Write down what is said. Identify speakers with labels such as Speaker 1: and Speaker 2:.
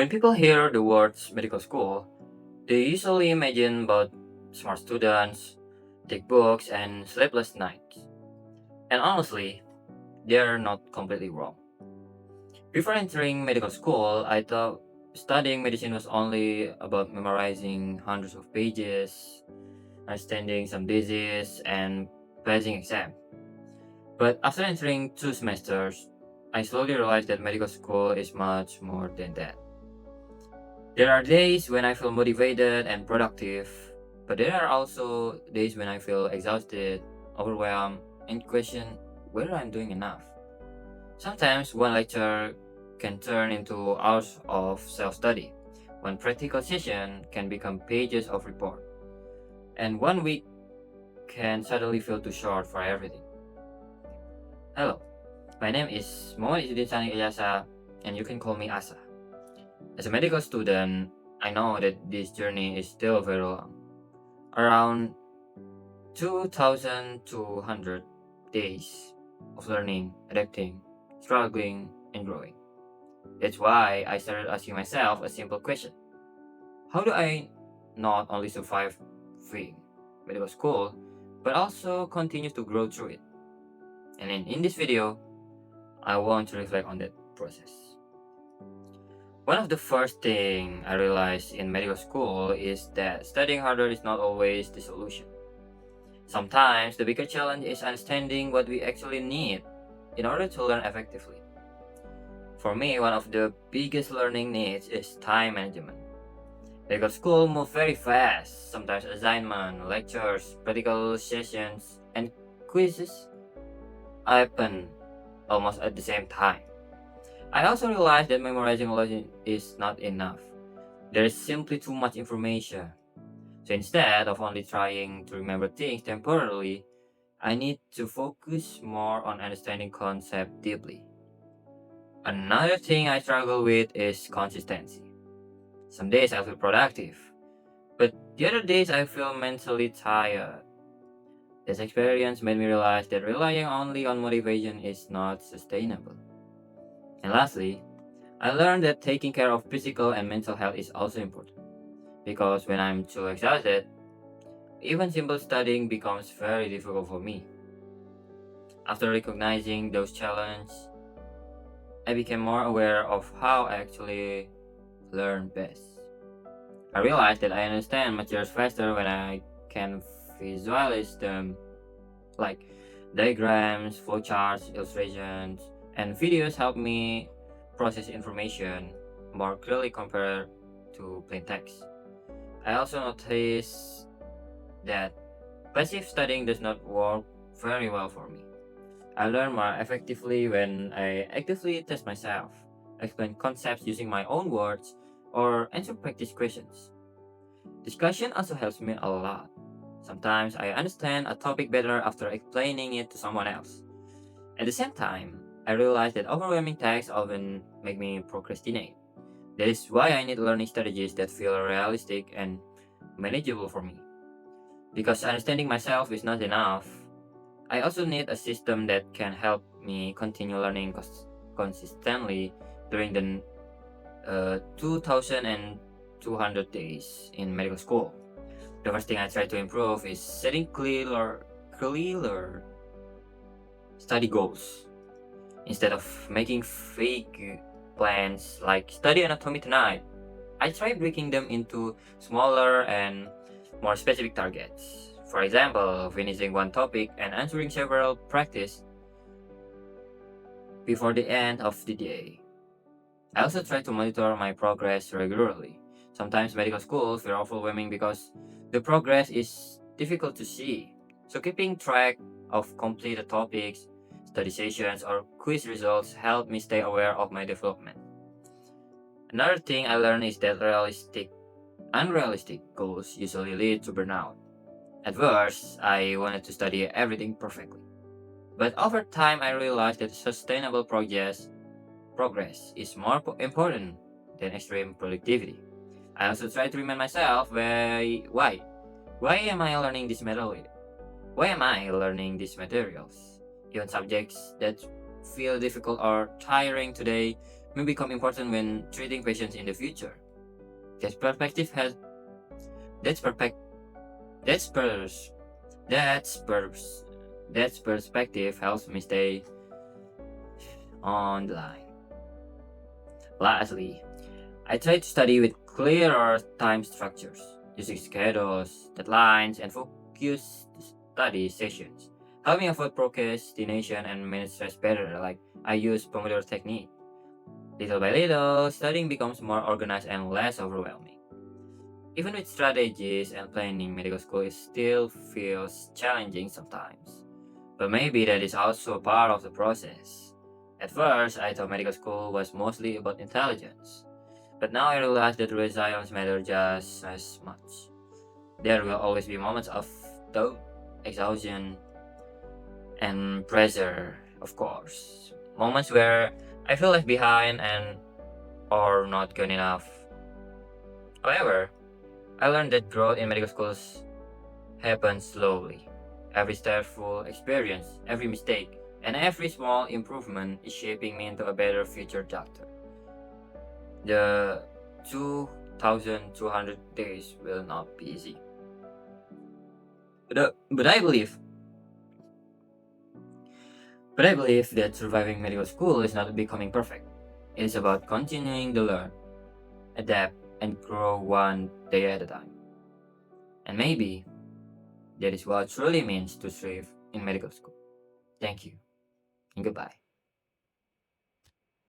Speaker 1: When people hear the words medical school, they usually imagine about smart students, thick books, and sleepless nights. And honestly, they are not completely wrong. Before entering medical school, I thought studying medicine was only about memorizing hundreds of pages, understanding some disease, and passing exam. But after entering 2 semesters, I slowly realized that medical school is much more than that. There are days when I feel motivated and productive, but there are also days when I feel exhausted, overwhelmed, and question whether I'm doing enough. Sometimes one lecture can turn into hours of self study, one practical session can become pages of report, and one week can suddenly feel too short for everything. Hello, my name is Izzuddin Tsani Ilyasa, and you can call me Asa. As a medical student, I know that this journey is still very long, around 2,200 days of learning, adapting, struggling, and growing. That's why I started asking myself a simple question: how do I not only survive free medical school, but also continue to grow through it? And in this video, I want to reflect on that process. One of the first thing I realized in medical school is that studying harder is not always the solution. Sometimes the bigger challenge is understanding what we actually need in order to learn effectively. For me, one of the biggest learning needs is time management. Medical school move very fast, sometimes assignment, lectures, practical sessions, and quizzes happen almost at the same time. I also realized that memorizing a lot is not enough. There is simply too much information. So instead of only trying to remember things temporarily, I need to focus more on understanding concept deeply. Another thing I struggle with is consistency. Some days I feel productive, but the other days I feel mentally tired. This experience made me realize that relying only on motivation is not sustainable. And lastly, I learned that taking care of physical and mental health is also important, because when I'm too exhausted, even simple studying becomes very difficult for me. After recognizing those challenges, I became more aware of how I actually learn best. I realized that I understand materials faster when I can visualize them, like diagrams, flowcharts, illustrations, and videos help me process information more clearly compared to plain text. I also noticed that passive studying does not work very well for me. I learn more effectively when I actively test myself, explain concepts using my own words, or answer practice questions. Discussion also helps me a lot. Sometimes I understand a topic better after explaining it to someone else. At the same time, I realize that overwhelming tasks often make me procrastinate. That is why I need learning strategies that feel realistic and manageable for me. Because understanding myself is not enough, I also need a system that can help me continue learning consistently during the 2,200 days in medical school. The first thing I try to improve is setting clearer study goals. Instead of making fake plans like study anatomy tonight, I try breaking them into smaller and more specific targets. For example, finishing one topic and answering several practice before the end of the day. I also try to monitor my progress regularly. Sometimes medical schools feel overwhelming because the progress is difficult to see. So keeping track of completed topics, study sessions, or quiz results help me stay aware of my development. Another thing I learned is that unrealistic goals usually lead to burnout. At first, I wanted to study everything perfectly. But over time, I realized that sustainable progress is more important than extreme productivity. I also try to remind myself why am I learning this material? Why am I learning these materials? Even subjects that feel difficult or tiring today may become important when treating patients in the future. That perspective has that's perfect that's pers that's pers that's perspective helps me stay on the line. Lastly, I try to study with clearer time structures, using schedules, deadlines, and focused study sessions. Help me avoid procrastination and manage stress better, like I use Pomodoro technique. Little by little, studying becomes more organized and less overwhelming. Even with strategies and planning, medical school still feels challenging sometimes. But maybe that is also a part of the process. At first, I thought medical school was mostly about intelligence. But now I realize that resilience matters just as much. There will always be moments of doubt, exhaustion, and pressure, of course. Moments where I feel left behind and or not good enough. However, I learned that growth in medical schools happens slowly. Every stressful experience, every mistake, and every small improvement is shaping me into a better future doctor. The 2,200 days will not be easy. But I believe that surviving medical school is not becoming perfect. It is about continuing to learn, adapt, and grow one day at a time. And maybe that is what truly means to thrive in medical school. Thank you and goodbye.